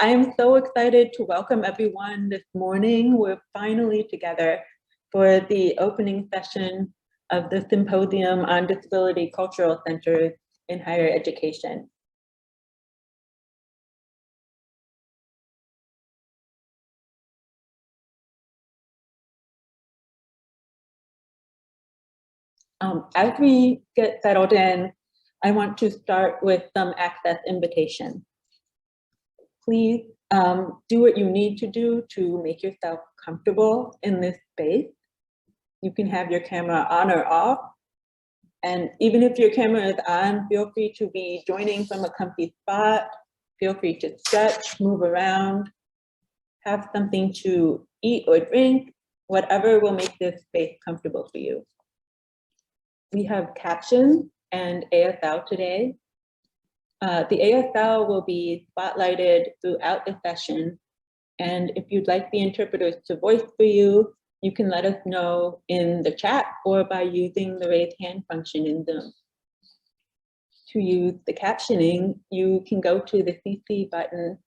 I am so excited to welcome everyone this morning. We're finally together for the opening session of the Symposium on Disability Cultural Centers in Higher Education. As we get settled in, I want to start with some access invitations. Please do what you need to do to make yourself comfortable in this space. You can have your camera on or off. And even if your camera is on, feel free to be joining from a comfy spot. Feel free to stretch, move around, have something to eat or drink, whatever will make this space comfortable for you. We have captions and ASL today. The ASL will be spotlighted throughout the session. And if you'd like the interpreters to voice for you, you can let us know in the chat or by using the raise hand function in Zoom. To use the captioning, you can go to the CC button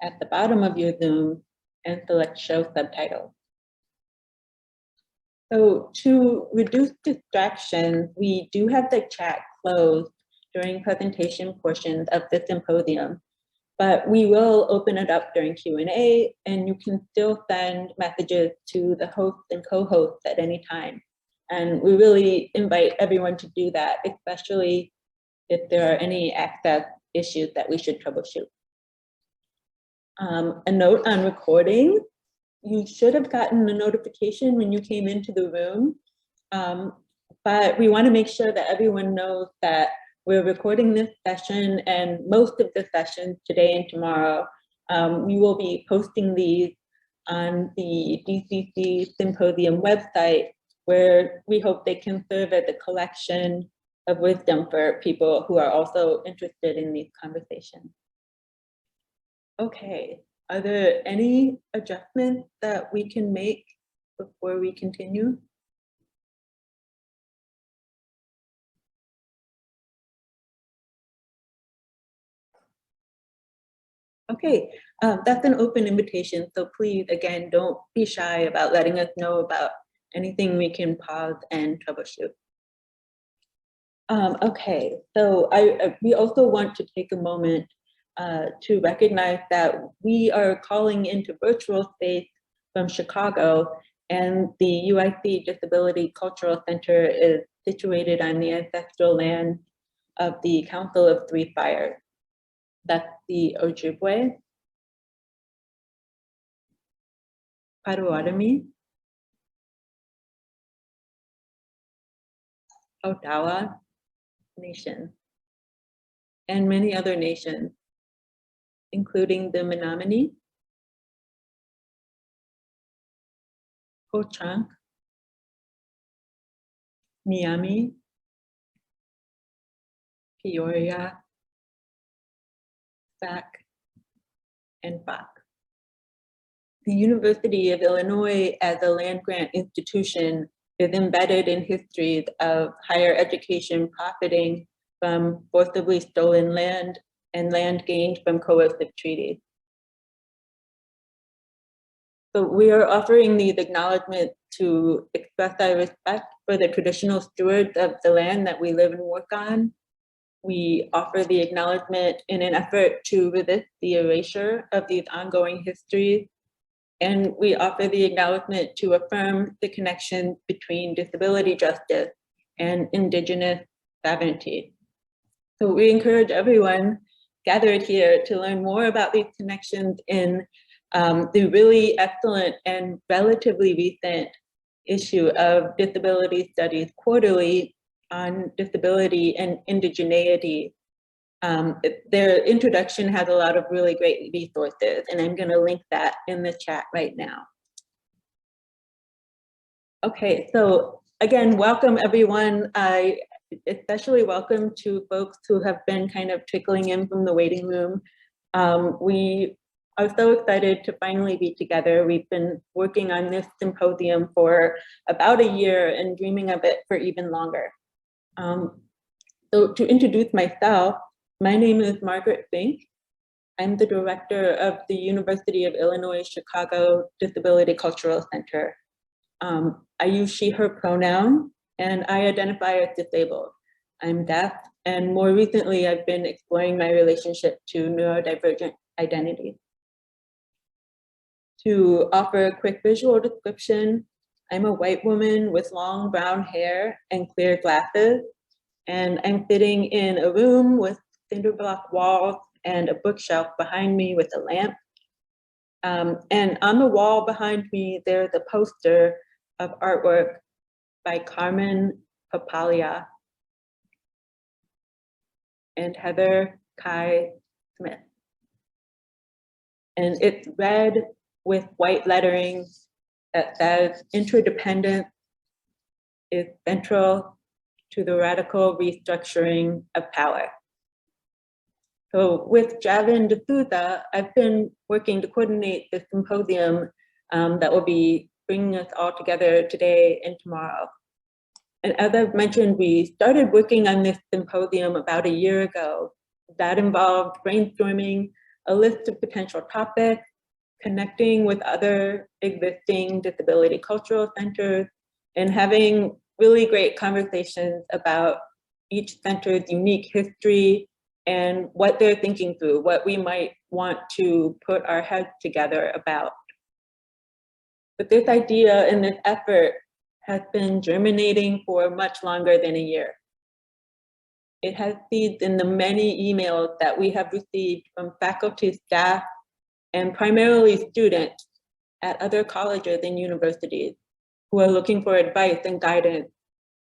at the bottom of your Zoom and select Show Subtitles. So to reduce distractions, we do have the chat closed during presentation portions of the symposium, but we will open it up during Q&A, and you can still send messages to the host and co-hosts at any time. And we really invite everyone to do that, especially if there are any access issues that we should troubleshoot. A note on recording: you should have gotten a notification when you came into the room, but we want to make sure that everyone knows that we're recording this session and most of the sessions today and tomorrow. We will be posting these on the DCC Symposium website, where we hope they can serve as a collection of wisdom for people who are also interested in these conversations. Okay, are there any adjustments that we can make before we continue? Okay, that's an open invitation, so please, again, don't be shy about letting us know about anything we can pause and troubleshoot. Okay, so we also want to take a moment to recognize that we are calling into virtual space from Chicago, and the UIC Disability Cultural Center is situated on the ancestral land of the Council of Three Fires. That's the Ojibwe, Potawatomi, Odawa Nation, and many other nations, including the Menominee, Ho-Chunk, Miami, Peoria, SAIC, and FAC. The University of Illinois, as a land-grant institution, is embedded in histories of higher education profiting from forcibly stolen land and land gained from coercive treaties. So we are offering these acknowledgements to express our respect for the traditional stewards of the land that we live and work on. We offer the acknowledgement in an effort to resist the erasure of these ongoing histories. And we offer the acknowledgement to affirm the connection between disability justice and Indigenous sovereignty. So we encourage everyone gathered here to learn more about these connections in the really excellent and relatively recent issue of Disability Studies Quarterly on disability and indigeneity. Their introduction has a lot of really great resources, and I'm going to link that in the chat right now. Okay, so again, welcome everyone. I especially welcome to folks who have been kind of trickling in from the waiting room. We are so excited to finally be together. We've been working on this symposium for about a year and dreaming of it for even longer. So to introduce myself, my name is Margaret Fink. I'm the director of the University of Illinois Chicago Disability Cultural Center. I use she, her pronoun, and I identify as disabled. I'm deaf, and more recently, I've been exploring my relationship to neurodivergent identity. To offer a quick visual description, I'm a white woman with long brown hair and clear glasses, and I'm sitting in a room with cinder block walls and a bookshelf behind me with a lamp. And on the wall behind me, there's a poster of artwork by Carmen Papalia and Heather Kai Smith. And it's red with white lettering that says interdependence is central to the radical restructuring of power. So with Javin D'Souza, I've been working to coordinate the symposium that will be bringing us all together today and tomorrow. And as I've mentioned, we started working on this symposium about a year ago. That involved brainstorming a list of potential topics, connecting with other existing disability cultural centers, and having really great conversations about each center's unique history and what they're thinking through, what we might want to put our heads together about. But this idea and this effort has been germinating for much longer than a year. It has seeds in the many emails that we have received from faculty, staff, and primarily students at other colleges and universities who are looking for advice and guidance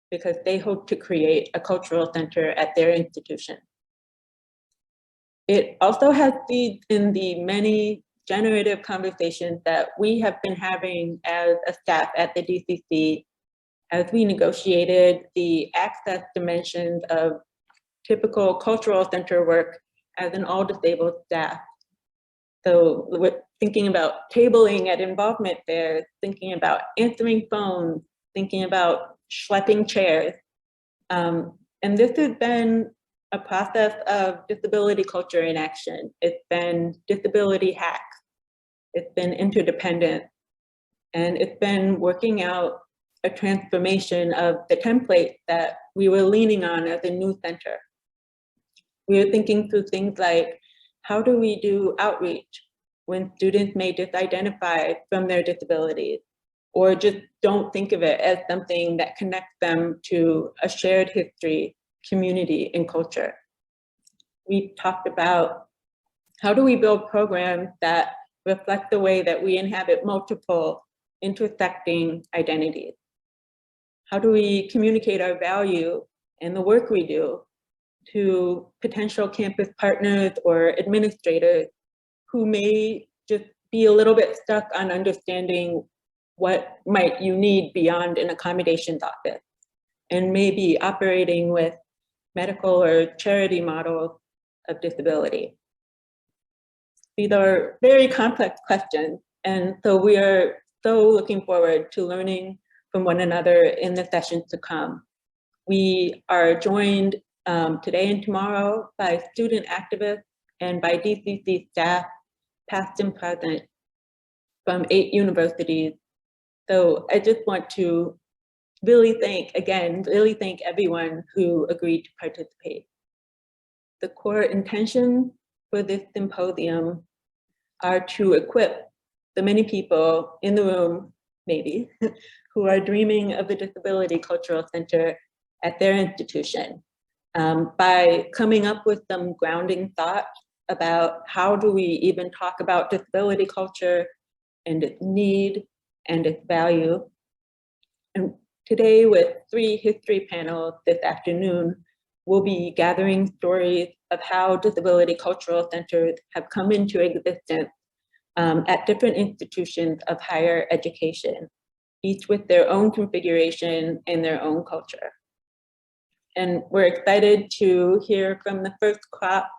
because they hope to create a cultural center at their institution. It also has seeds in the many generative conversations that we have been having as a staff at the DCC as we negotiated the access dimensions of typical cultural center work as an all-disabled staff. So we're thinking about tabling at involvement fairs, thinking about answering phones, thinking about schlepping chairs. And this has been a process of disability culture in action. It's been disability hacks. It's been interdependent. And it's been working out a transformation of the template that we were leaning on as a new center. We were thinking through things like, how do we do outreach when students may disidentify from their disabilities or just don't think of it as something that connects them to a shared history, community, and culture? We talked about how do we build programs that reflect the way that we inhabit multiple intersecting identities? How do we communicate our value and the work we do to potential campus partners or administrators who may just be a little bit stuck on understanding what might you need beyond an accommodations office and maybe operating with medical or charity models of disability? These are very complex questions, and so we are so looking forward to learning from one another in the sessions to come. We are joined today and tomorrow by student activists and by DCC staff, past and present, from 8 universities. So I just want to really thank everyone who agreed to participate. The core intentions for this symposium are to equip the many people in the room, maybe, who are dreaming of a disability cultural center at their institution by coming up with some grounding thought about how do we even talk about disability culture and its need and its value. And today, with 3 history panels this afternoon, we'll be gathering stories of how disability cultural centers have come into existence at different institutions of higher education, each with their own configuration and their own culture. And we're excited to hear from the first crop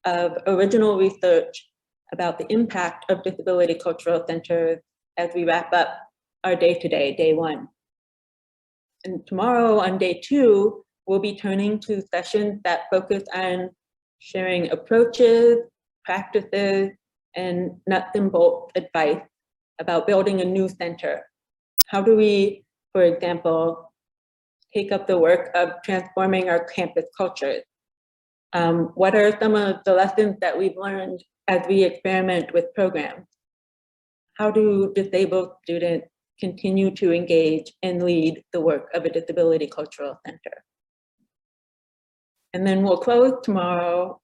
of original research about the impact of disability cultural centers as we wrap up our day today, day 1. And tomorrow on day 2, we'll be turning to sessions that focus on sharing approaches, practices and nuts and bolts advice about building a new center. How do we, for example, take up the work of transforming our campus cultures? What are some of the lessons that we've learned as we experiment with programs? How do disabled students continue to engage and lead the work of a disability cultural center? And then we'll close tomorrow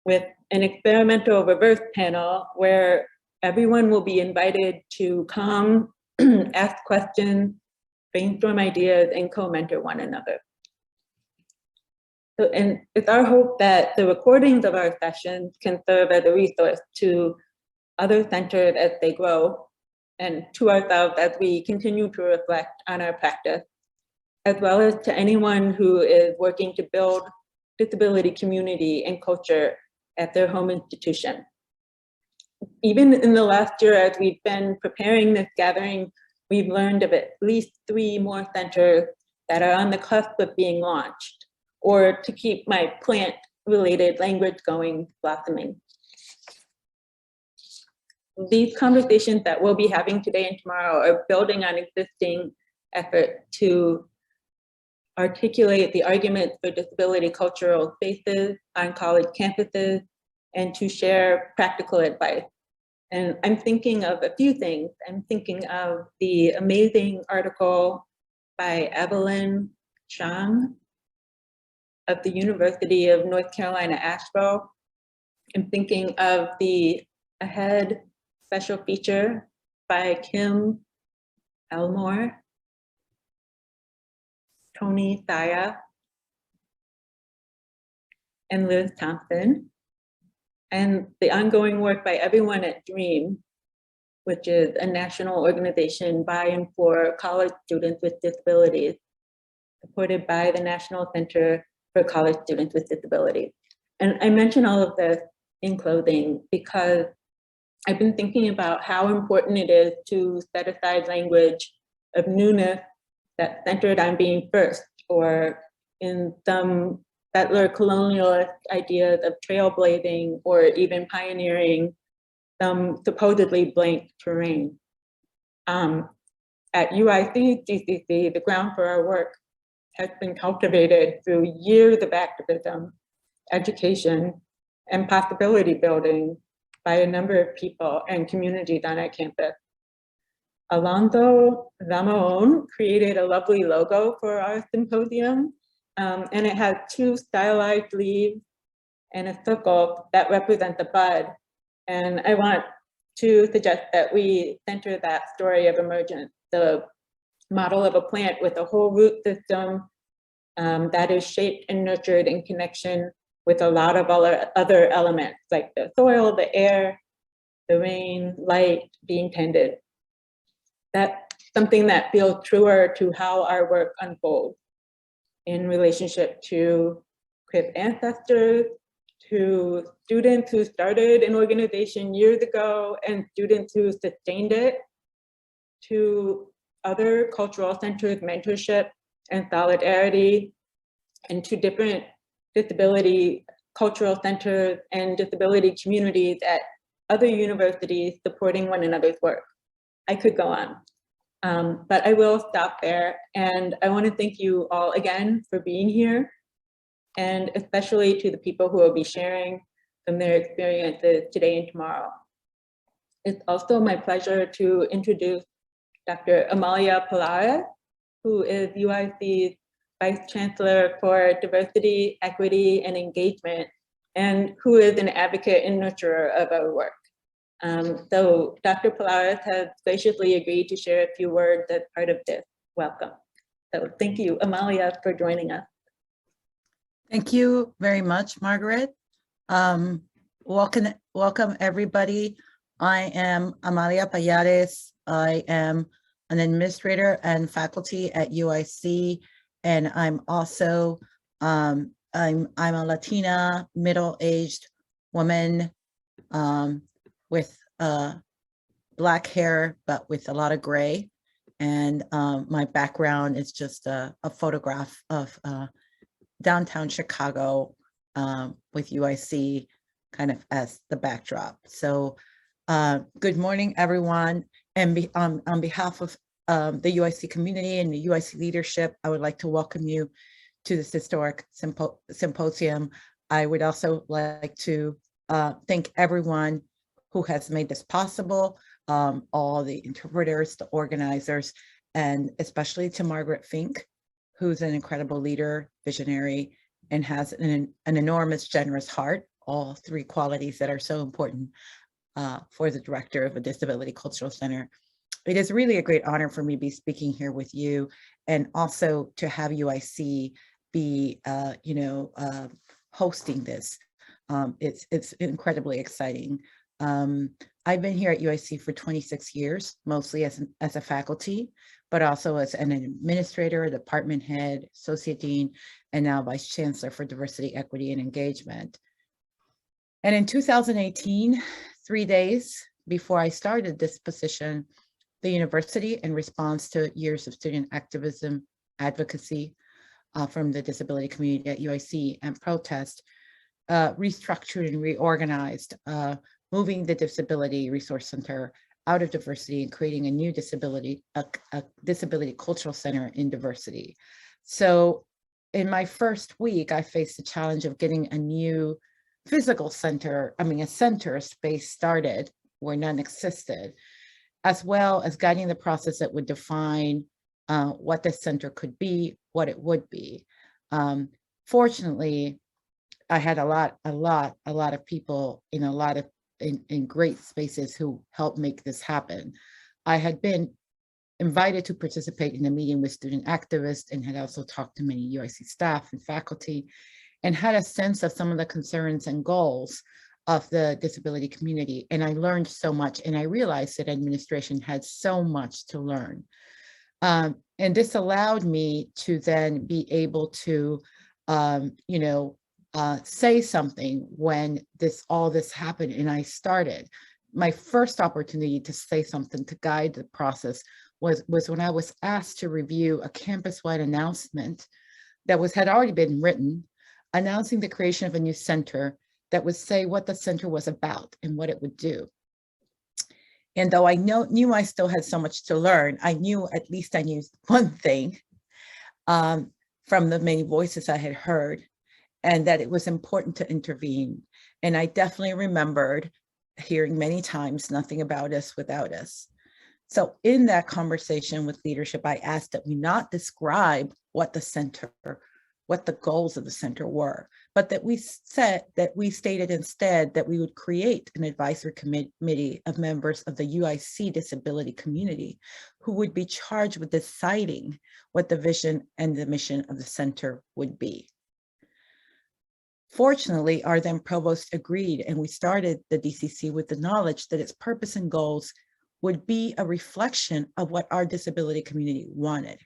with an experimental reverse panel where everyone will be invited to come, ask questions, brainstorm ideas, and co-mentor one another. So, and it's our hope that the recordings of our sessions can serve as a resource to other centers as they grow, and to ourselves as we continue to reflect on our practice, as well as to anyone who is working to build disability community and culture at their home institution. Even in the last year, as we've been preparing this gathering, we've learned of at least 3 more centers that are on the cusp of being launched, or to keep my plant-related language going, blossoming. These conversations that we'll be having today and tomorrow are building on existing efforts to articulate the arguments for disability cultural spaces on college campuses and to share practical advice. And I'm thinking of a few things. I'm thinking of the amazing article by Evelyn Chang of the University of North Carolina, Asheville. I'm thinking of the Ahead special feature by Kim Elmore, Tony Saya, and Liz Thompson, and the ongoing work by everyone at DREAM, which is a national organization by and for college students with disabilities, supported by the National Center for College Students with Disabilities. And I mention all of this in closing because I've been thinking about how important it is to set aside language of newness that's centered on being first, or in some settler colonialist ideas of trailblazing or even pioneering some supposedly blank terrain. At UIC DCC, the ground for our work has been cultivated through years of activism, education, and possibility building by a number of people and communities on our campus. Alonso Zamorón created a lovely logo for our symposium, and it has 2 stylized leaves and a circle that represent the bud. And I want to suggest that we center that story of emergence, the model of a plant with a whole root system that is shaped and nurtured in connection with a lot of other elements like the soil, the air, the rain, light being tended. That's something that feels truer to how our work unfolds in relationship to Crip ancestors, to students who started an organization years ago and students who sustained it, to other cultural centers, mentorship and solidarity, and to different disability cultural centers and disability communities at other universities supporting one another's work. I could go on, but I will stop there. And I want to thank you all again for being here, and especially to the people who will be sharing from their experiences today and tomorrow. It's also my pleasure to introduce Dr. Amalia Pallares, who is UIC's Vice Chancellor for Diversity, Equity, and Engagement, and who is an advocate and nurturer of our work. So Dr. Pallares has graciously agreed to share a few words as part of this. Welcome. So thank you, Amalia, for joining us. Thank you very much, Margaret. Welcome everybody. I am Amalia Pallares. I am an administrator and faculty at UIC, and I'm also I'm a Latina middle-aged woman with black hair, but with a lot of gray. And my background is just a photograph of downtown Chicago with UIC kind of as the backdrop. So good morning, everyone. And on behalf of the UIC community and the UIC leadership, I would like to welcome you to this historic symposium. I would also like to thank everyone who has made this possible, all the interpreters, the organizers, and especially to Margaret Fink, who's an incredible leader, visionary, and has an enormous, generous heart, all three qualities that are so important for the director of a Disability Cultural Center. It is really a great honor for me to be speaking here with you, and also to have UIC be, hosting this. It's incredibly exciting. I've been here at UIC for 26 years, mostly as a faculty, but also as an administrator, department head, associate dean, and now vice chancellor for diversity, equity, and engagement. And in 2018, 3 days before I started this position, the university, in response to years of student activism, advocacy from the disability community at UIC and protest, restructured and reorganized, moving the Disability Resource Center out of diversity and creating a new disability cultural center in diversity. So in my first week, I faced the challenge of getting a new physical center, a center space started where none existed, as well as guiding the process that would define what the center could be, what it would be. Fortunately, I had a lot of people in great spaces who helped make this happen. I had been invited to participate in a meeting with student activists and had also talked to many UIC staff and faculty, and had a sense of some of the concerns and goals of the disability community. And I learned so much, and I realized that administration had so much to learn. And this allowed me to then be able to, say something when all this happened and I started. My first opportunity to say something to guide the process was when I was asked to review a campus-wide announcement that had already been written, announcing the creation of a new center that would say what the center was about and what it would do. And though I knew I still had so much to learn, I knew one thing from the many voices I had heard, and that it was important to intervene. And I definitely remembered hearing many times, nothing about us without us. So in that conversation with leadership, I asked that we not describe what the goals of the center were, but that we stated instead that we would create an advisory committee of members of the UIC disability community who would be charged with deciding what the vision and the mission of the center would be. Fortunately, our then provost agreed, and we started the DCC with the knowledge that its purpose and goals would be a reflection of what our disability community wanted.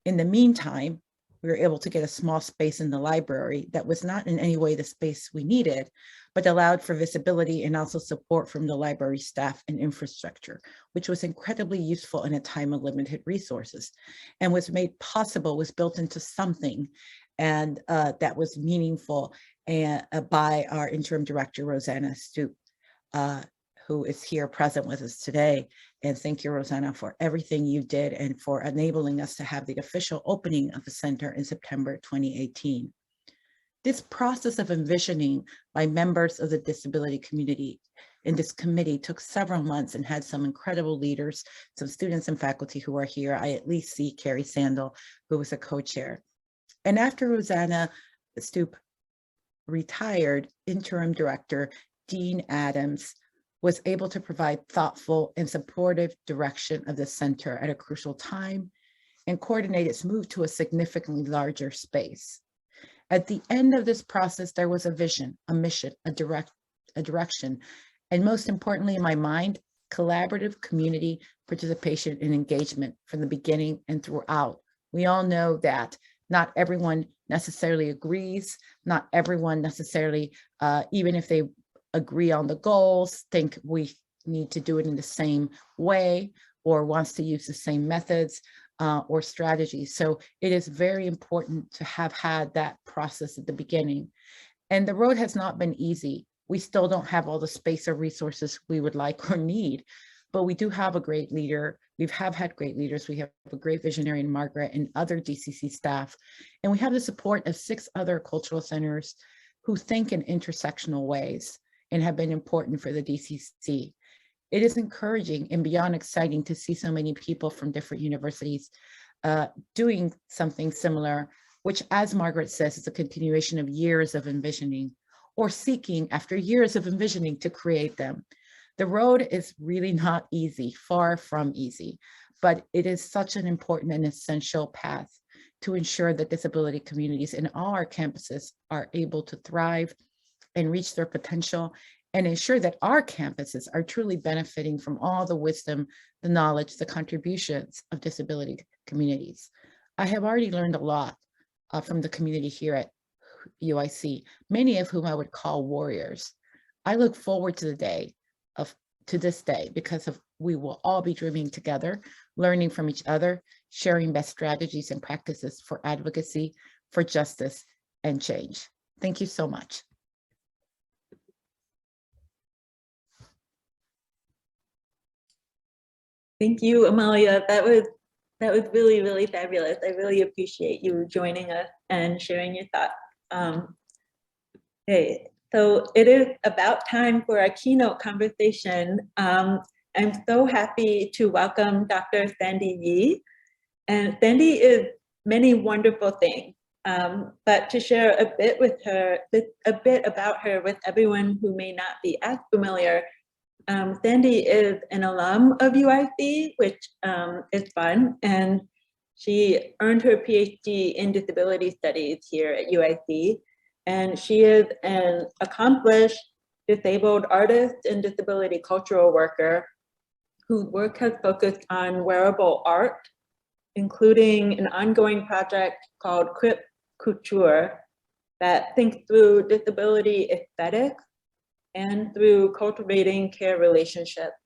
In the meantime, we were able to get a small space in the library that was not in any way the space we needed, but allowed for visibility and also support from the library staff and infrastructure, which was incredibly useful in a time of limited resources, and was made possible, was built into something, and that was meaningful, and by our interim director, Rosanna Stoop, who is here present with us today. And thank you, Rosanna, for everything you did and for enabling us to have the official opening of the center in September 2018. This process of envisioning by members of the disability community in this committee took several months and had some incredible leaders, some students and faculty who are here. I at least see Carrie Sandel, who was a co-chair. And after Rosanna Stoop retired, interim director Dean Adams was able to provide thoughtful and supportive direction of the center at a crucial time and coordinate its move to a significantly larger space. At the end of this process, there was a vision, a mission, a direction, and most importantly in my mind, collaborative community participation and engagement from the beginning and throughout. We all know that not everyone necessarily agrees, not everyone necessarily, even if they agree on the goals, think we need to do it in the same way or wants to use the same methods or strategies. So it is very important to have had that process at the beginning. And the road has not been easy. We still don't have all the space or resources we would like or need, but we do have a great leader. We have had great leaders. We have a great visionary in Margaret and other DCC staff. And we have the support of 6 other cultural centers who think in intersectional ways and have been important for the DCC. It is encouraging and beyond exciting to see so many people from different universities doing something similar, which, as Margaret says, is a continuation of years of envisioning or seeking after years of envisioning to create them. The road is really not easy, far from easy, but it is such an important and essential path to ensure that disability communities in all our campuses are able to thrive and reach their potential, and ensure that our campuses are truly benefiting from all the wisdom, the knowledge, the contributions of disability communities. I have already learned a lot from the community here at UIC, many of whom I would call warriors. I look forward to this day because we will all be dreaming together, learning from each other, sharing best strategies and practices for advocacy, for justice, and change. Thank you so much. Thank you, Amalia. That was really, really fabulous. I really appreciate you joining us and sharing your thoughts. Okay, so it is about time for our keynote conversation. I'm so happy to welcome Dr. Sandie Yi. And Sandie is many wonderful things, but to share a bit about her with everyone who may not be as familiar, Sandie is an alum of UIC, which is fun, and she earned her PhD in disability studies here at UIC, and she is an accomplished disabled artist and disability cultural worker whose work has focused on wearable art, including an ongoing project called Crip Couture that thinks through disability aesthetics and through cultivating care relationships.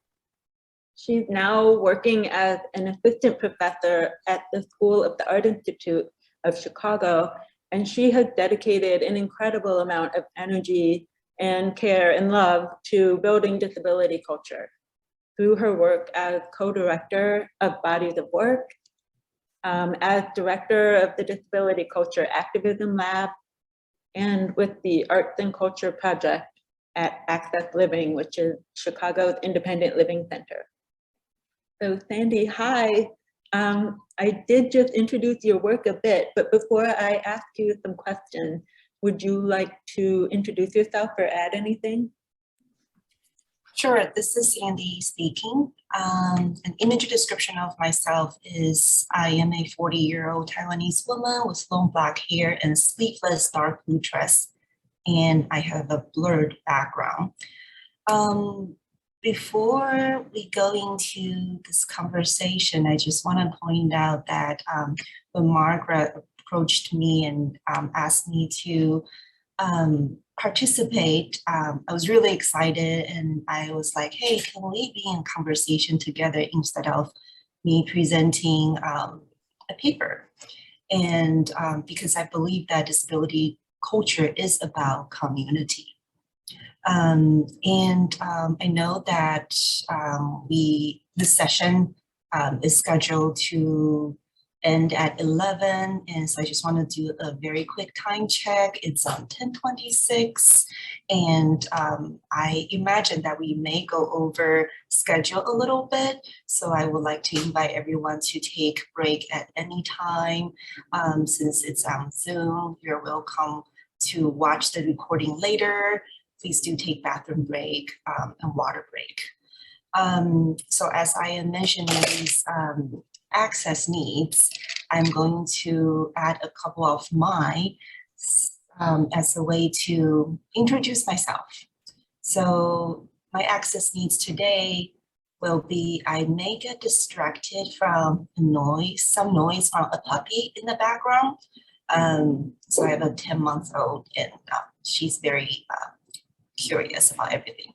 She's now working as an assistant professor at the School of the Art Institute of Chicago, and she has dedicated an incredible amount of energy and care and love to building disability culture through her work as co-director of Bodies of Work, as director of the Disability Culture Activism Lab, and with the Arts and Culture Project at Access Living, which is Chicago's independent living center. So Sandie, hi. I did just introduce your work a bit, but before I ask you some questions, would you like to introduce yourself or add anything? Sure, this is Sandie speaking. An image description of myself is I am a 40-year-old Taiwanese woman with long black hair and sleeveless dark blue dress, and I have a blurred background. Before we go into this conversation, I just want to point out that when Margaret approached me and asked me to participate, I was really excited, and I was like, hey, can we be in conversation together instead of me presenting a paper? And because I believe that disability culture is about community. I know that this session is scheduled to end at 11, and so I just want to do a very quick time check. It's 10:26, and I imagine that we may go over schedule a little bit, so I would like to invite everyone to take break at any time. Since it's on Zoom, you're welcome to watch the recording later. Please do take bathroom break and water break. So as I am mentioning these access needs, I'm going to add a couple of mine as a way to introduce myself. So my access needs today will be, I may get distracted from noise, some noise from a puppy in the background. So I have a 10-month-old, and she's very curious about everything.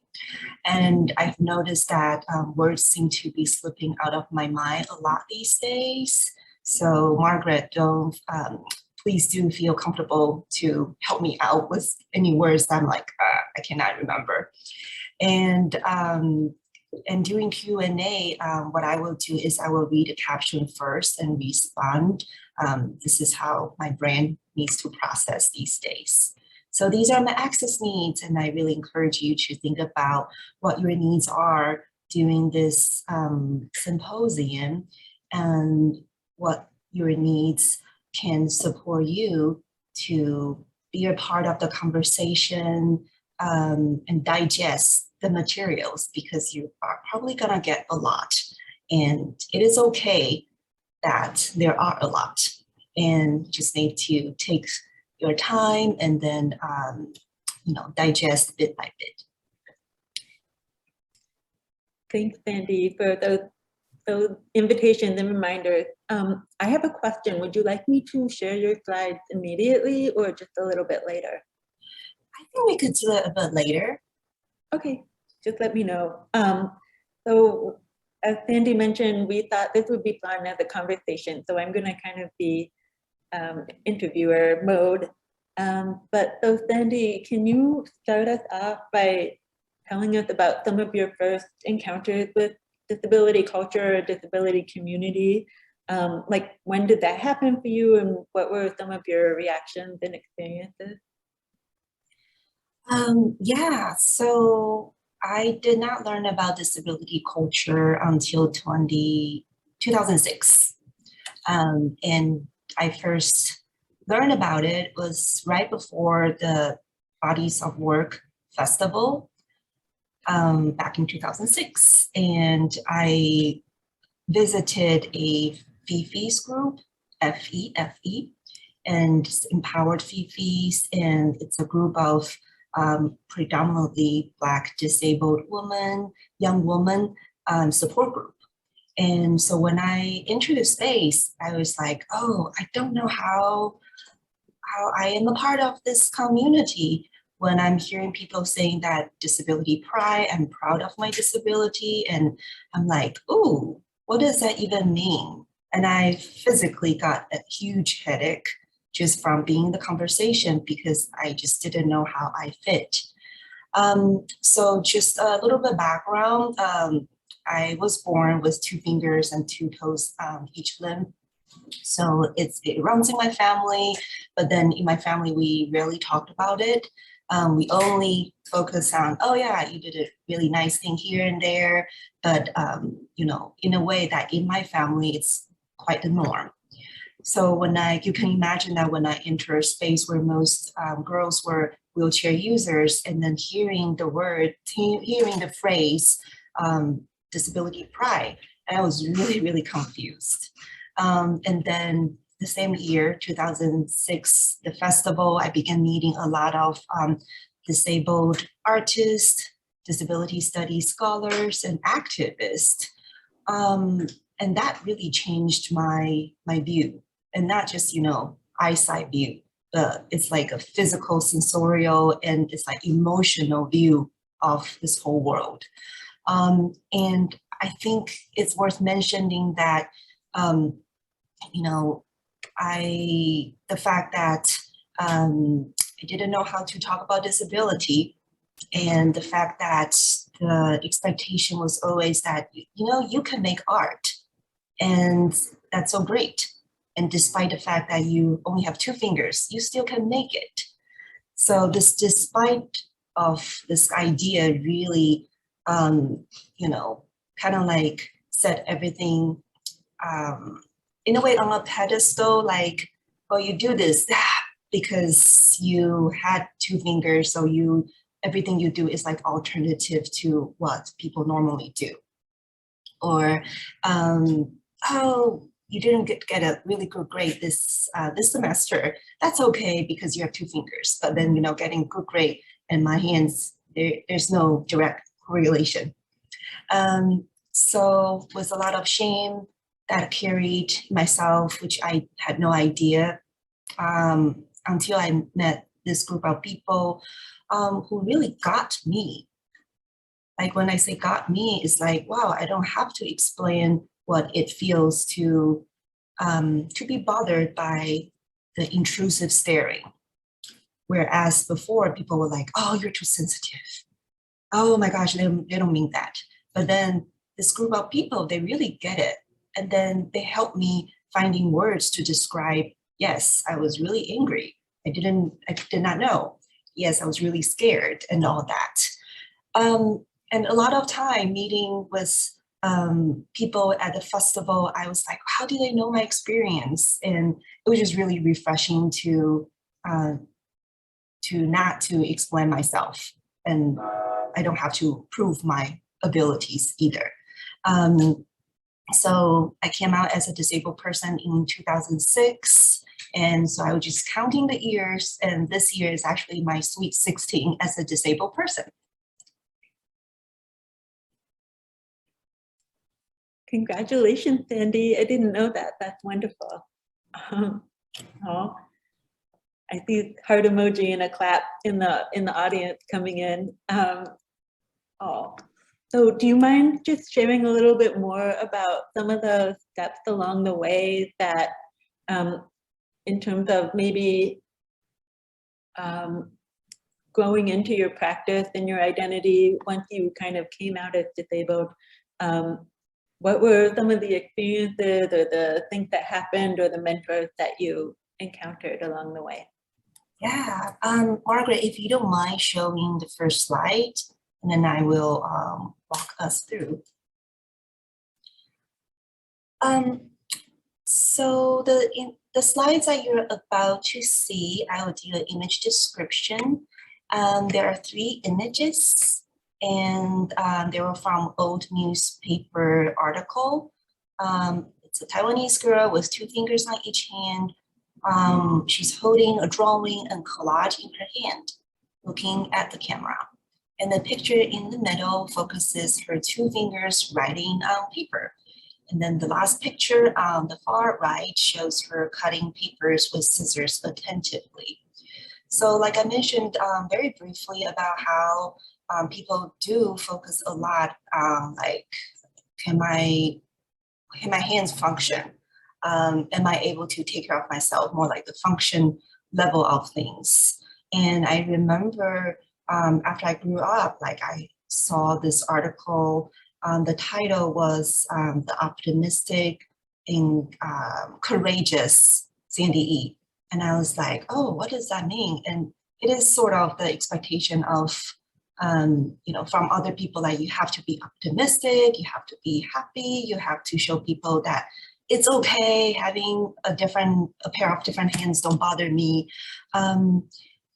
And I've noticed that words seem to be slipping out of my mind a lot these days. So Margaret, don't please do feel comfortable to help me out with any words that I'm like, I cannot remember. And during Q&A, what I will do is I will read a caption first and respond. This is how my brain needs to process these days. So these are my access needs, and I really encourage you to think about what your needs are during this symposium and what your needs can support you to be a part of the conversation and digest the materials, because you are probably gonna get a lot, and it is okay that there are a lot, and just need to take your time and then digest bit by bit. Thanks, Sandie, for those invitations and reminders. I have a question. Would you like me to share your slides immediately or just a little bit later? I think we could do it a bit later. Okay, just let me know. So as Sandie mentioned, we thought this would be fun as a conversation. So I'm gonna kind of be interviewer mode. But so Sandie, can you start us off by telling us about some of your first encounters with disability culture or disability community? Like, when did that happen for you, and what were some of your reactions and experiences? Yeah, so I did not learn about disability culture until 2006. And I first learned about it was right before the Bodies of Work Festival back in 2006. And I visited a FIFI's group, FE, and Empowered FIFI's, and it's a group of predominantly Black disabled women, young women support group. And so when I entered the space, I was like, oh, I don't know how I am a part of this community. When I'm hearing people saying that disability pride, I'm proud of my disability. And I'm like, oh, what does that even mean? And I physically got a huge headache just from being in the conversation, because I just didn't know how I fit. So just a little bit of background. I was born with 2 fingers and 2 toes each limb. So it runs in my family, but then in my family, we rarely talked about it. We only focus on, oh yeah, you did a really nice thing here and there. But, in a way that in my family, it's quite the norm. So you can imagine that when I enter a space where most girls were wheelchair users, and then hearing the phrase, disability pride, I was really, really confused. And then the same year, 2006, the festival, I began meeting a lot of disabled artists, disability studies scholars, and activists. And that really changed my view, and not just, eyesight view, but it's like a physical, sensorial, and it's like emotional view of this whole world. And I think it's worth mentioning that, the fact that I didn't know how to talk about disability, and the fact that the expectation was always that, you can make art, and that's so great. And despite the fact that you only have 2 fingers, you still can make it. So despite of this idea really, kind of like set everything in a way on a pedestal, like, oh, you do this because you had 2 fingers, so everything you do is like alternative to what people normally do. Or, oh, you didn't get a really good grade this semester. That's okay because you have 2 fingers. But then, getting good grade and my hands, there's no direct correlation. So with a lot of shame that I carried myself, which I had no idea until I met this group of people who really got me. Like, when I say got me, it's like, wow, I don't have to explain what it feels to be bothered by the intrusive staring. Whereas before people were like, oh, you're too sensitive. Oh my gosh, they don't mean that. But then this group of people, they really get it. And then they help me finding words to describe, yes, I was really angry. I did not know. Yes, I was really scared and all that. And a lot of time meeting with people at the festival, I was like, how do they know my experience? And it was just really refreshing to not to explain myself, and I don't have to prove my abilities either. So I came out as a disabled person in 2006. And so I was just counting the years, and this year is actually my sweet 16 as a disabled person. Congratulations, Sandie. I didn't know that. That's wonderful. Oh, I see heart emoji and a clap in the audience coming in. Oh, so do you mind just sharing a little bit more about some of the steps along the way that, in terms of maybe growing into your practice and your identity once you kind of came out as disabled? What were some of the experiences or the things that happened or the mentors that you encountered along the way? Yeah, Margaret, if you don't mind showing the first slide, and then I will walk us through. So the slides that you're about to see, I will do an image description. There are 3 images, and they were from old newspaper article. It's a Taiwanese girl with 2 fingers on each hand. She's holding a drawing and collage in her hand, looking at the camera. And the picture in the middle focuses her 2 fingers writing on paper. And then the last picture on the far right shows her cutting papers with scissors attentively. So like I mentioned very briefly about how people do focus a lot on like, can my hands function? Am I able to take care of myself, more like the function level of things? And I remember after I grew up, like I saw this article, the title was The Optimistic and Courageous Sandie Yi. And I was like, oh, what does that mean? And it is sort of the expectation of, you know, from other people that you have to be optimistic, you have to be happy, you have to show people that it's okay having a pair of different hands, don't bother me. And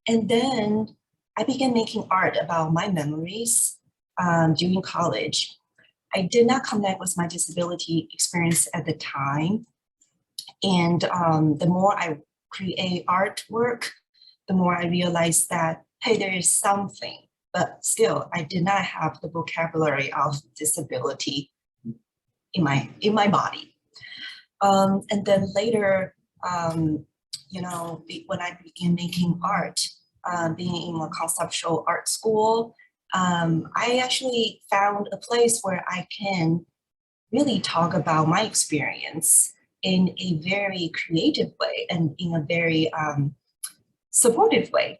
then I began making art about my memories during college. I did not connect with my disability experience at the time. And the more I create artwork, the more I realized that, hey, there is something, but still I did not have the vocabulary of disability in my body. And then later, you know, when I began making art, being in a conceptual art school, I actually found a place where I can really talk about my experience in a very creative way and in a very supportive way.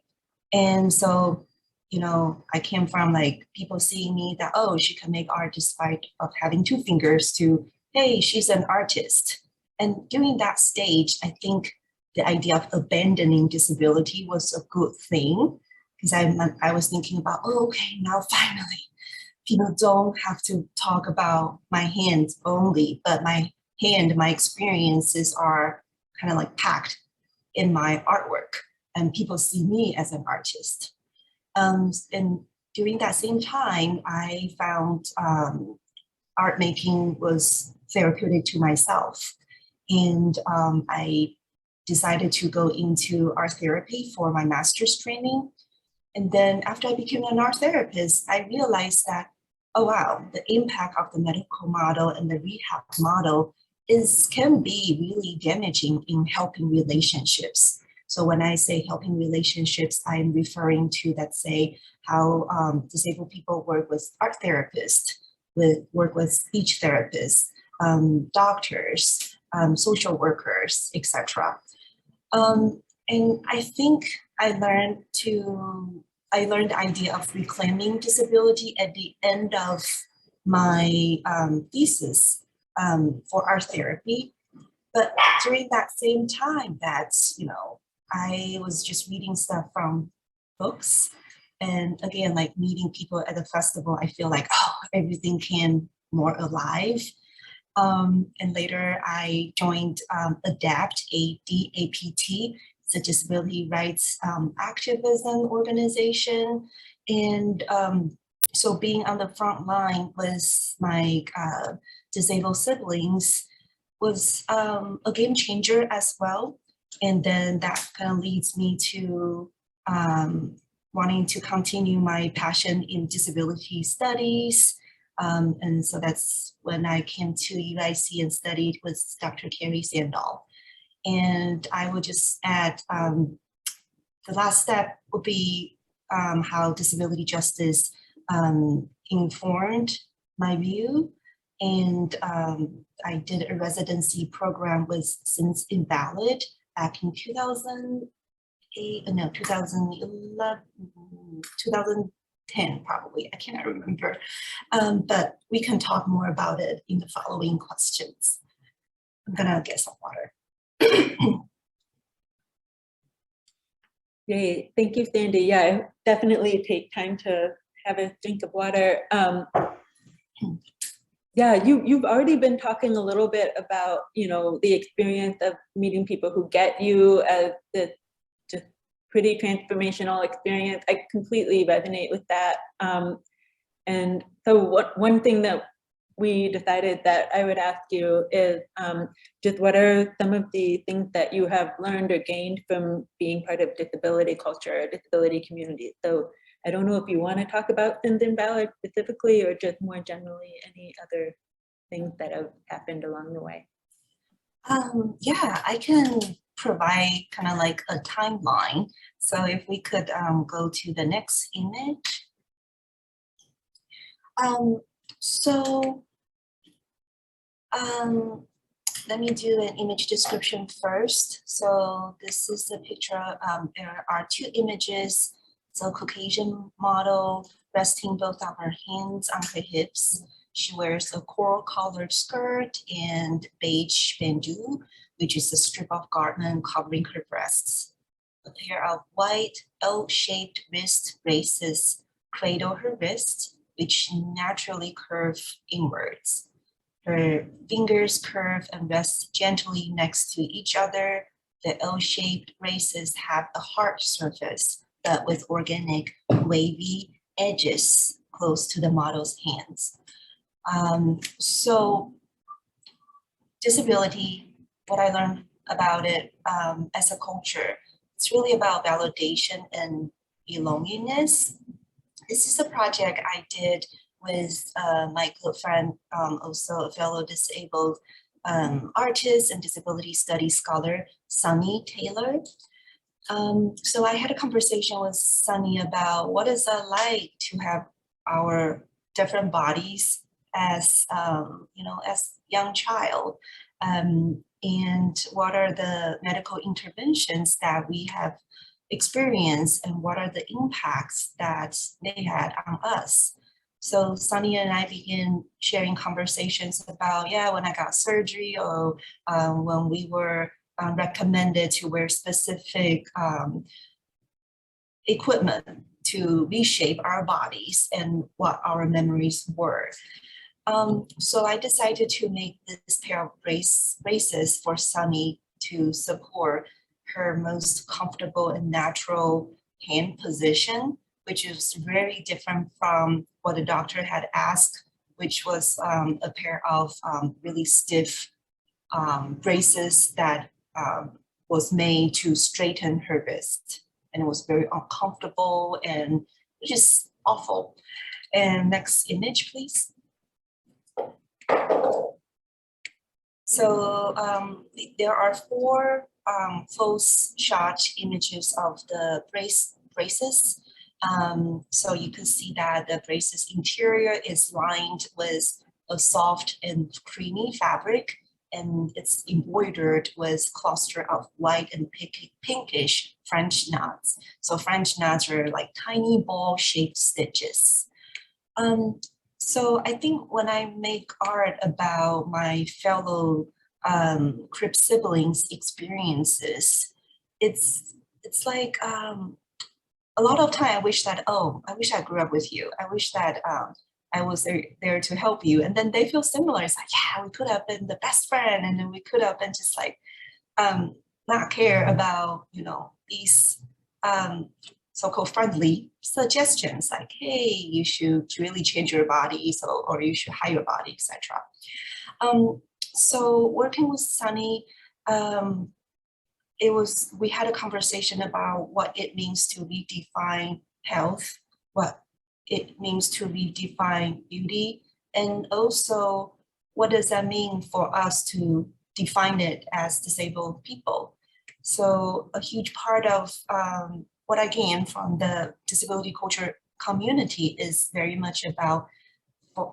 And so, you know, I came from like people seeing me that, oh, she can make art despite of having 2 fingers, to, hey, she's an artist. And during that stage, I think the idea of abandoning disability was a good thing, because I was thinking about, oh, okay, now finally, people don't have to talk about my hands only, but my experiences are kind of like packed in my artwork, and people see me as an artist. And during that same time, I found art making was therapeutic to myself. And I decided to go into art therapy for my master's training. And then after I became an art therapist, I realized that, oh wow, the impact of the medical model and the rehab model can be really damaging in helping relationships. So when I say helping relationships, I'm referring to, let's say, how disabled people work with art therapists, work with speech therapists, doctors, social workers, etc. And I think I learned the idea of reclaiming disability at the end of my thesis for art therapy. But during that same time, I was just reading stuff from books. And again, like meeting people at the festival, I feel like, oh, everything came more alive. And later I joined ADAPT, A-D-A-P-T, it's a disability rights activism organization. And so being on the front line with my disabled siblings was a game changer as well. And then that kind of leads me to wanting to continue my passion in disability studies. And so that's when I came to UIC and studied with Dr. Carrie Sandal. And I would just add, the last step would be how disability justice informed my view. And I did a residency program with Since Invalid back in 2010 probably, I cannot remember. But we can talk more about it in the following questions. I'm gonna get some water. Great, thank you, Sandy. Yeah, definitely take time to have a drink of water. Yeah, you've already been talking a little bit about, the experience of meeting people who get you as the just pretty transformational experience. I completely resonate with that. And so one thing that we decided that I would ask you is just what are some of the things that you have learned or gained from being part of disability culture or disability community? So I don't know if you want to talk about Sins Invalid specifically or just more generally any other things that have happened along the way. Yeah, I can provide kind of like a timeline. So if we could go to the next image. Let me do an image description first. So this is the picture. There are two images. So Caucasian model resting both on her hands on her hips. She wears a coral colored skirt and beige bandeau, which is a strip of garment covering her breasts. A pair of white L-shaped wrist braces cradle her wrists, which naturally curve inwards. Her fingers curve and rest gently next to each other. The L-shaped braces have a hard surface, but with organic, wavy edges close to the model's hands. So disability, what I learned about it as a culture, it's really about validation and belongingness. This is a project I did with my good friend, also a fellow disabled artist and disability studies scholar, Sandie Taylor. So I had a conversation with Sandie about what is it like to have our different bodies as as young child, and what are the medical interventions that we have experienced and what are the impacts that they had on us. So Sandie and I began sharing conversations about, when I got surgery or when we were recommended to wear specific equipment to reshape our bodies and what our memories were. So I decided to make this pair of braces for Sandie to support her most comfortable and natural hand position, which is very different from what the doctor had asked, which was a pair of really stiff braces that was made to straighten her wrist. And it was very uncomfortable and just awful. And next image, please. So there are four close shot images of the braces. So you can see that the braces interior is lined with a soft and creamy fabric, and it's embroidered with cluster of white and pinkish French knots. So French knots are like tiny ball-shaped stitches. So I think when I make art about my fellow crib siblings' experiences, it's like a lot of time I wish that, oh, I wish I grew up with you. I wish that I was there to help you. And then they feel similar. It's like, yeah, we could have been the best friend, and then we could have been just like not care about, you know, these so-called friendly suggestions like, hey, you should really change your body, so, or you should hide your body, etc. So working with Sandie, we had a conversation about what it means to redefine health, what it means to redefine beauty, and also what does that mean for us to define it as disabled people. So a huge part of what I gain from the disability culture community is very much about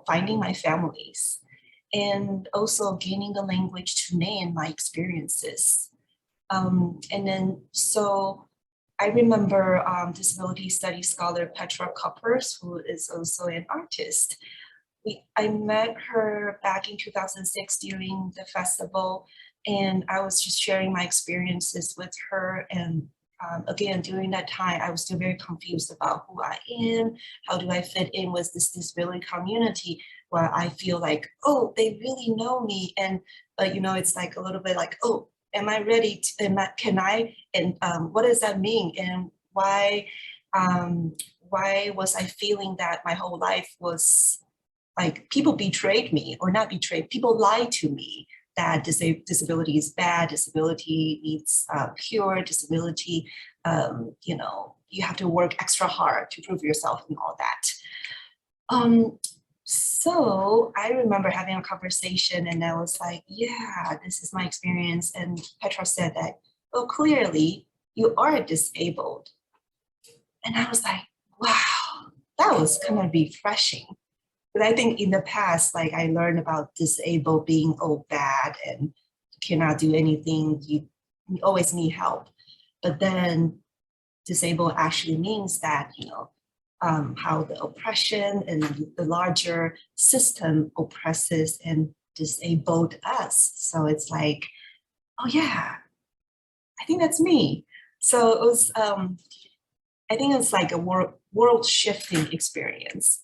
finding my families and also gaining the language to name my experiences. And then, so I remember disability studies scholar Petra Koppers, who is also an artist. I met her back in 2006 during the festival, and I was just sharing my experiences with her. And again, during that time, I was still very confused about who I am, how do I fit in with this disability community, where I feel like, oh, they really know me. And, you know, it's like a little bit like, oh, am I ready to, can I, and what does that mean? And why was I feeling that my whole life was like people betrayed me, or not betrayed, people lied to me that disability is bad, disability needs cure, disability, you know, you have to work extra hard to prove yourself and all that. So I remember having a conversation, and I was like, yeah, this is my experience. And Petra said that, well, clearly you are disabled. And I was like, wow, that was kind of refreshing. But I think in the past, like I learned about disabled being oh bad and cannot do anything, you always need help. But then disabled actually means that, you know, how the oppression and the larger system oppresses and disabled us. So it's like, oh yeah, I think that's me. So it was, I think it's like a world shifting experience.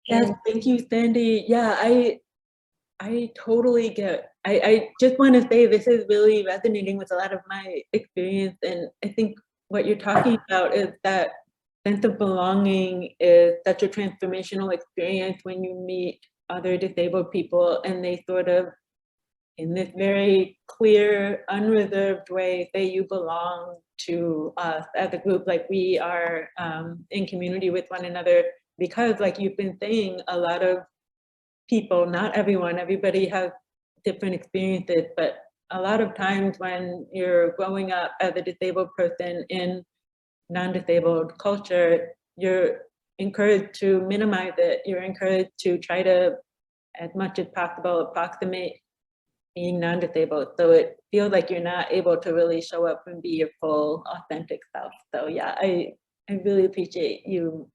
Yes, thank you, Sandie. Yeah, I totally get, I just want to say this is really resonating with a lot of my experience. And I think what you're talking about is that sense of belonging is such a transformational experience when you meet other disabled people and they sort of, in this very clear, unreserved way, say you belong to us as a group, like we are in community with one another. Because like you've been saying, a lot of people, not everyone, everybody has different experiences, but a lot of times when you're growing up as a disabled person in non-disabled culture, you're encouraged to minimize it. You're encouraged to try to, as much as possible, approximate being non-disabled. So it feels like you're not able to really show up and be your full authentic self. So yeah, I really appreciate you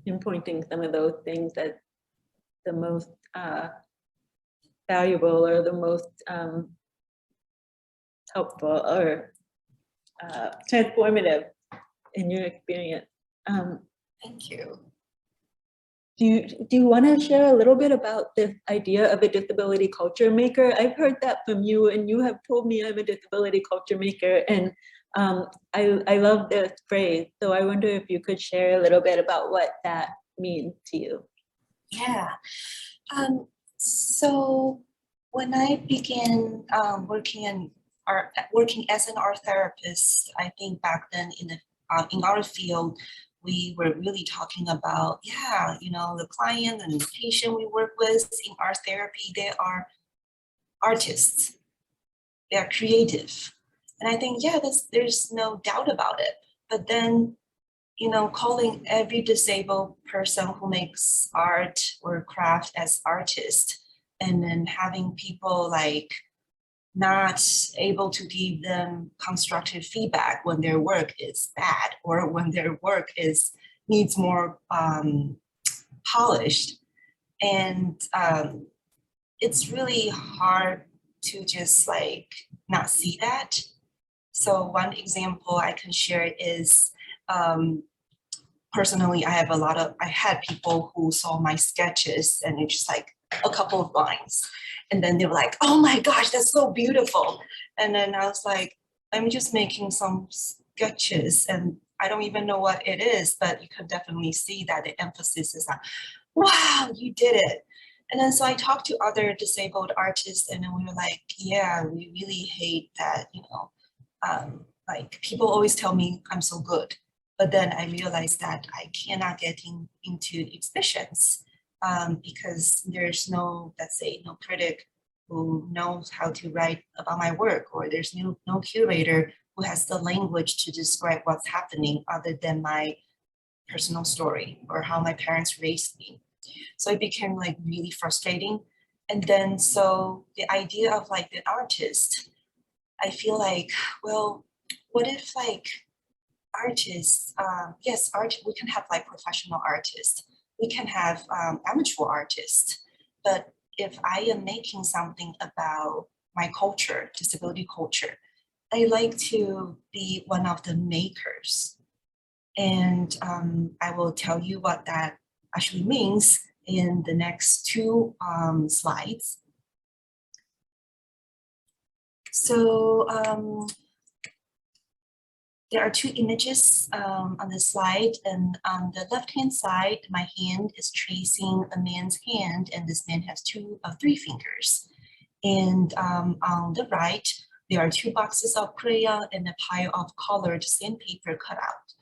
in pointing some of those things as the most valuable or the most helpful or transformative in your experience. Thank you. Do you want to share a little bit about this idea of a disability culture maker? I've heard that from you, and you have told me I'm a disability culture maker, and I love this phrase. So I wonder if you could share a little bit about what that means to you. Yeah. So when I began working as an art therapist, I think back then in our field, we were really talking about, yeah, you know, the client and the patient we work with in art therapy, they are artists, they are creative. And I think, yeah, there's no doubt about it. But then calling every disabled person who makes art or craft as artist, and then having people like not able to give them constructive feedback when their work is bad or when their work needs more polished. And it's really hard to just like not see that. So one example I can share is personally, I had people who saw my sketches and it's just like a couple of lines. And then they were like, oh my gosh, that's so beautiful. And then I was like, I'm just making some sketches and I don't even know what it is, but you can definitely see that the emphasis is like, wow, you did it. And then so I talked to other disabled artists and then we were like, yeah, we really hate that, like people always tell me I'm so good. But then I realized that I cannot get into exhibitions because there's no, let's say, no critic who knows how to write about my work, or there's no curator who has the language to describe what's happening other than my personal story or how my parents raised me. So it became like really frustrating. And then so the idea of like the artist, I feel like, well, what if like artists, yes, we can have like professional artists, we can have amateur artists, but if I am making something about my culture, disability culture, I like to be one of the makers. And I will tell you what that actually means in the next two slides. So there are two images on the slide, and on the left-hand side, my hand is tracing a man's hand, and this man has three fingers. And on the right, there are two boxes of crayon and a pile of colored sandpaper cut out.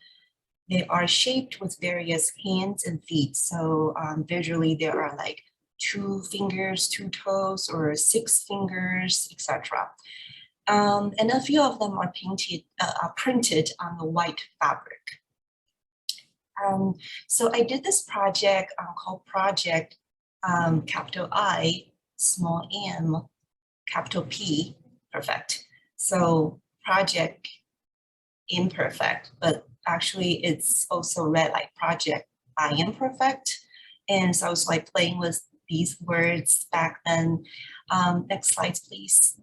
They are shaped with various hands and feet. So visually, there are like 2 fingers, 2 toes, or 6 fingers, etc. And a few of them are printed on the white fabric. So I did this project called Project capital I, small m, capital P, perfect. So Project Imperfect, but actually it's also read like Project I Am Perfect. And so I was like playing with these words back then. Next slides, please.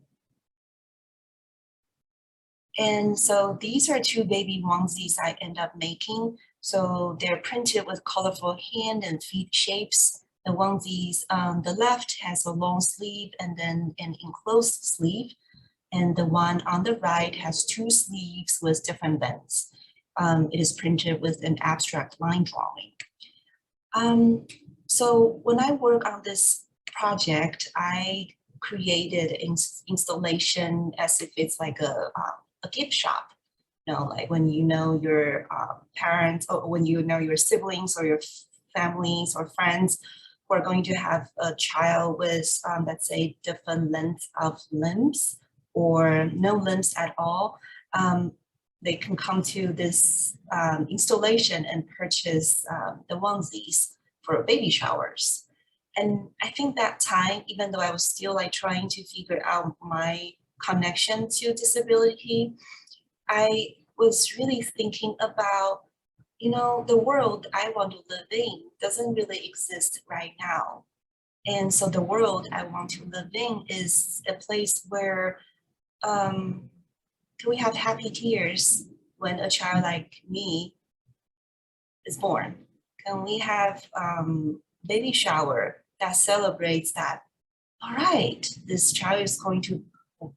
And so these are 2 baby onesies I end up making. So they're printed with colorful hand and feet shapes. The onesies on the left has a long sleeve and then an enclosed sleeve. And the one on the right has 2 sleeves with different lengths. It is printed with an abstract line drawing. So when I work on this project, I created an installation as if it's like a gift shop. Like when you know your parents, or when you know your siblings or your families or friends who are going to have a child with, let's say, different lengths of limbs or no limbs at all, they can come to this installation and purchase the onesies for baby showers. And I think that time, even though I was still like trying to figure out my connection to disability, I was really thinking about, the world I want to live in doesn't really exist right now. And so the world I want to live in is a place where can we have happy tears when a child like me is born? Can we have baby shower that celebrates that, all right, this child is going to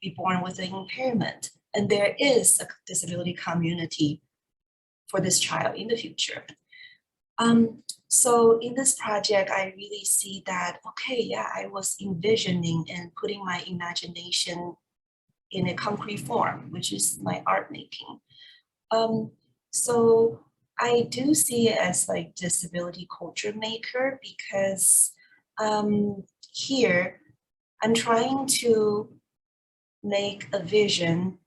be born with an impairment, and there is a disability community for this child in the future. So in this project, I really see that, okay, yeah, I was envisioning and putting my imagination in a concrete form, which is my art making. So I do see it as like disability culture maker, because here I'm trying to make a vision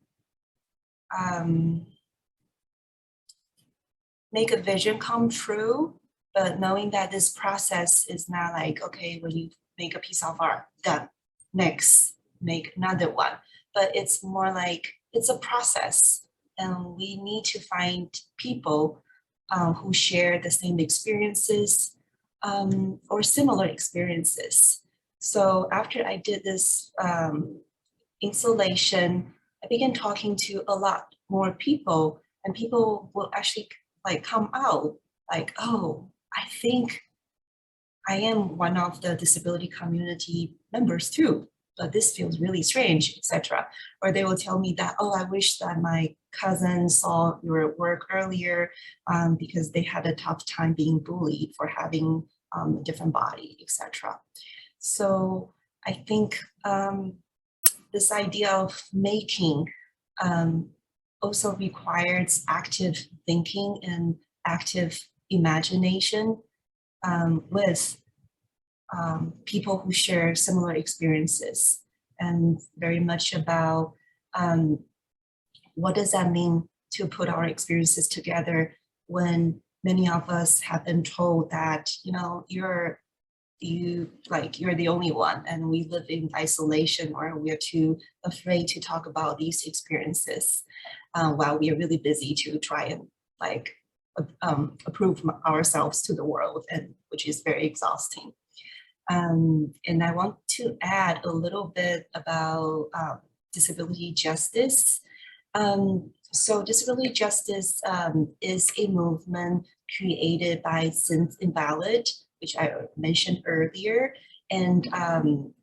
make a vision come true, but knowing that this process is not like, okay, when you make a piece of art, done, next, make another one. But it's more like, it's a process, and we need to find people who share the same experiences or similar experiences. So after I did this installation, I began talking to a lot more people, and people will actually like come out like, oh, I think I am one of the disability community members too, but this feels really strange, etc. Or they will tell me that, oh, I wish that my cousin saw your work earlier because they had a tough time being bullied for having a different body, etc. So I think this idea of making also requires active thinking and active imagination with people who share similar experiences, and very much about what does that mean to put our experiences together when many of us have been told that, you know, you're the only one, and we live in isolation, or we're too afraid to talk about these experiences while we are really busy to try and like approve ourselves to the world, and which is very exhausting. And I want to add a little bit about disability justice. So disability justice is a movement created by Since Invalid, which I mentioned earlier. And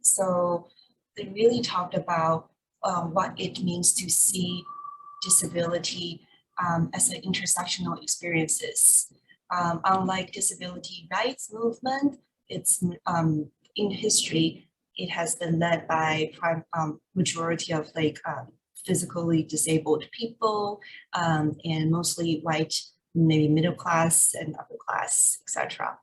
so they really talked about what it means to see disability as an intersectional experiences. Unlike disability rights movement, it's in history, it has been led by majority of like physically disabled people and mostly white, maybe middle class and upper class, etc.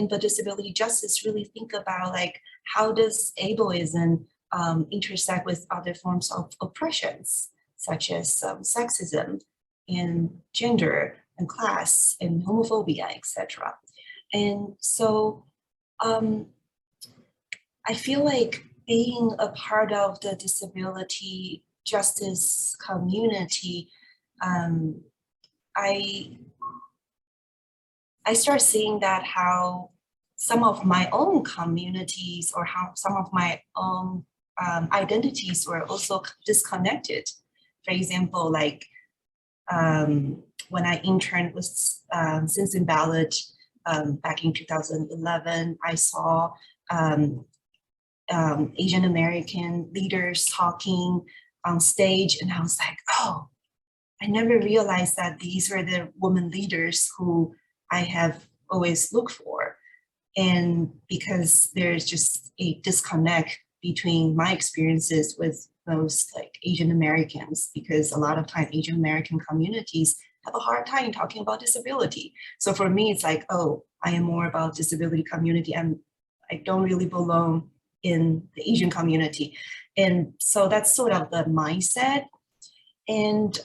But disability justice really think about like, how does ableism intersect with other forms of oppressions, such as sexism and gender and class and homophobia, etc. And so I feel like being a part of the disability justice community, I start seeing that how some of my own communities or how some of my own identities were also disconnected. For example, like when I interned with Since Invalid back in 2011, I saw Asian American leaders talking on stage, and I was like, oh, I never realized that these were the women leaders who I have always looked for. And because there's just a disconnect between my experiences with those like Asian Americans, because a lot of time Asian American communities have a hard time talking about disability. So for me, it's like, oh, I am more about disability community, and I don't really belong in the Asian community. And so that's sort of the mindset. And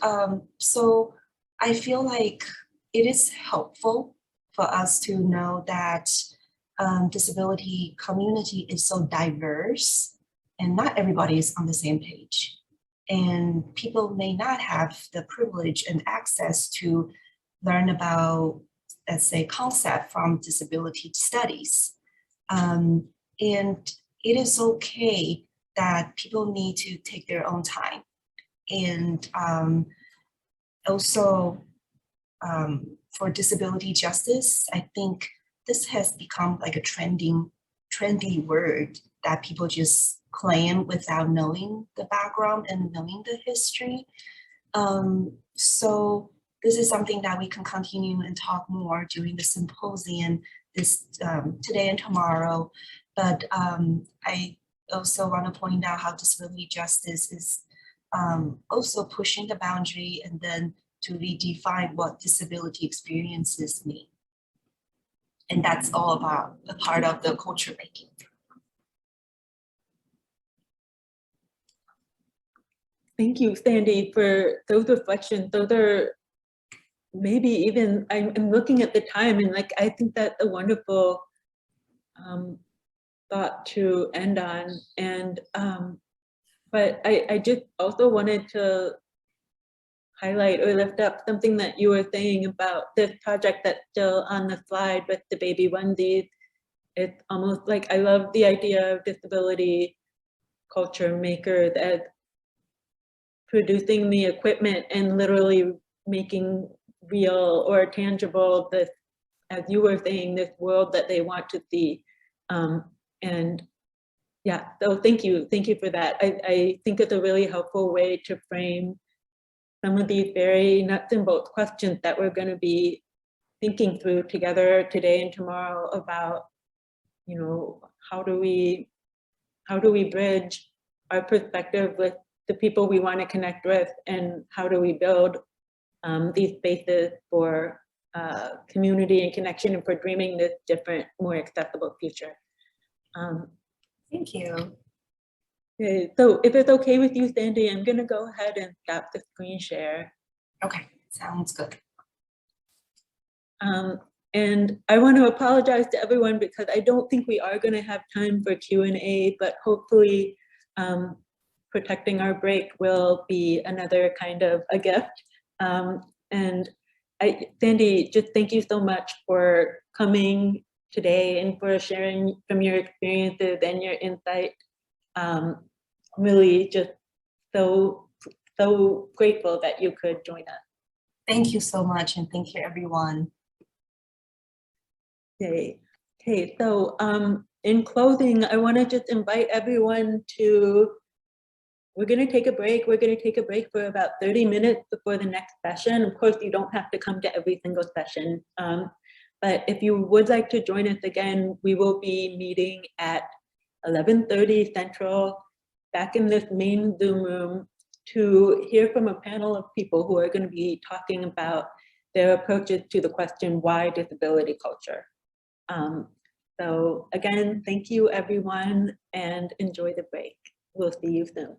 so I feel like it is helpful for us to know that disability community is so diverse, and not everybody is on the same page. And people may not have the privilege and access to learn about, let's say, concept from disability studies. And it is okay that people need to take their own time. And also for disability justice, I think this has become like a trendy word that people just claim without knowing the background and knowing the history. So this is something that we can continue and talk more during the symposium this today and tomorrow. But I also want to point out how disability justice is also pushing the boundary and then to redefine what disability experiences mean. And that's all about a part of the culture making. Thank you, Sandie, for those reflections. Those are maybe even, I'm looking at the time and like, I think that's a wonderful thought to end on. And, but I just also wanted to highlight or lift up something that you were saying about this project that's still on the slide with the baby onesies. It's almost like, I love the idea of disability culture makers as producing the equipment and literally making real or tangible this, as you were saying, this world that they want to see. And yeah, so thank you for that. I think it's a really helpful way to frame some of these very nuts and bolts questions that we're going to be thinking through together today and tomorrow about, you know, how do we bridge our perspective with the people we want to connect with, and how do we build these spaces for community and connection, and for dreaming this different, more accessible future. Thank you. Okay, so if it's okay with you, Sandie, I'm going to go ahead and stop the screen share. Okay, sounds good. And I want to apologize to everyone because I don't think we are going to have time for Q&A, but hopefully protecting our break will be another kind of a gift. And Sandie, just thank you so much for coming today and for sharing from your experiences and your insight. Really just so grateful that you could join us. Thank you so much, and thank you everyone. Okay, so in closing, I want to just invite everyone to, we're going to take a break. We're going to take a break for about 30 minutes before the next session. Of course, you don't have to come to every single session. But if you would like to join us again, we will be meeting at 11:30 Central, back in this main Zoom room, to hear from a panel of people who are going to be talking about their approaches to the question, why disability culture? So again, thank you everyone, and enjoy the break. We'll see you soon.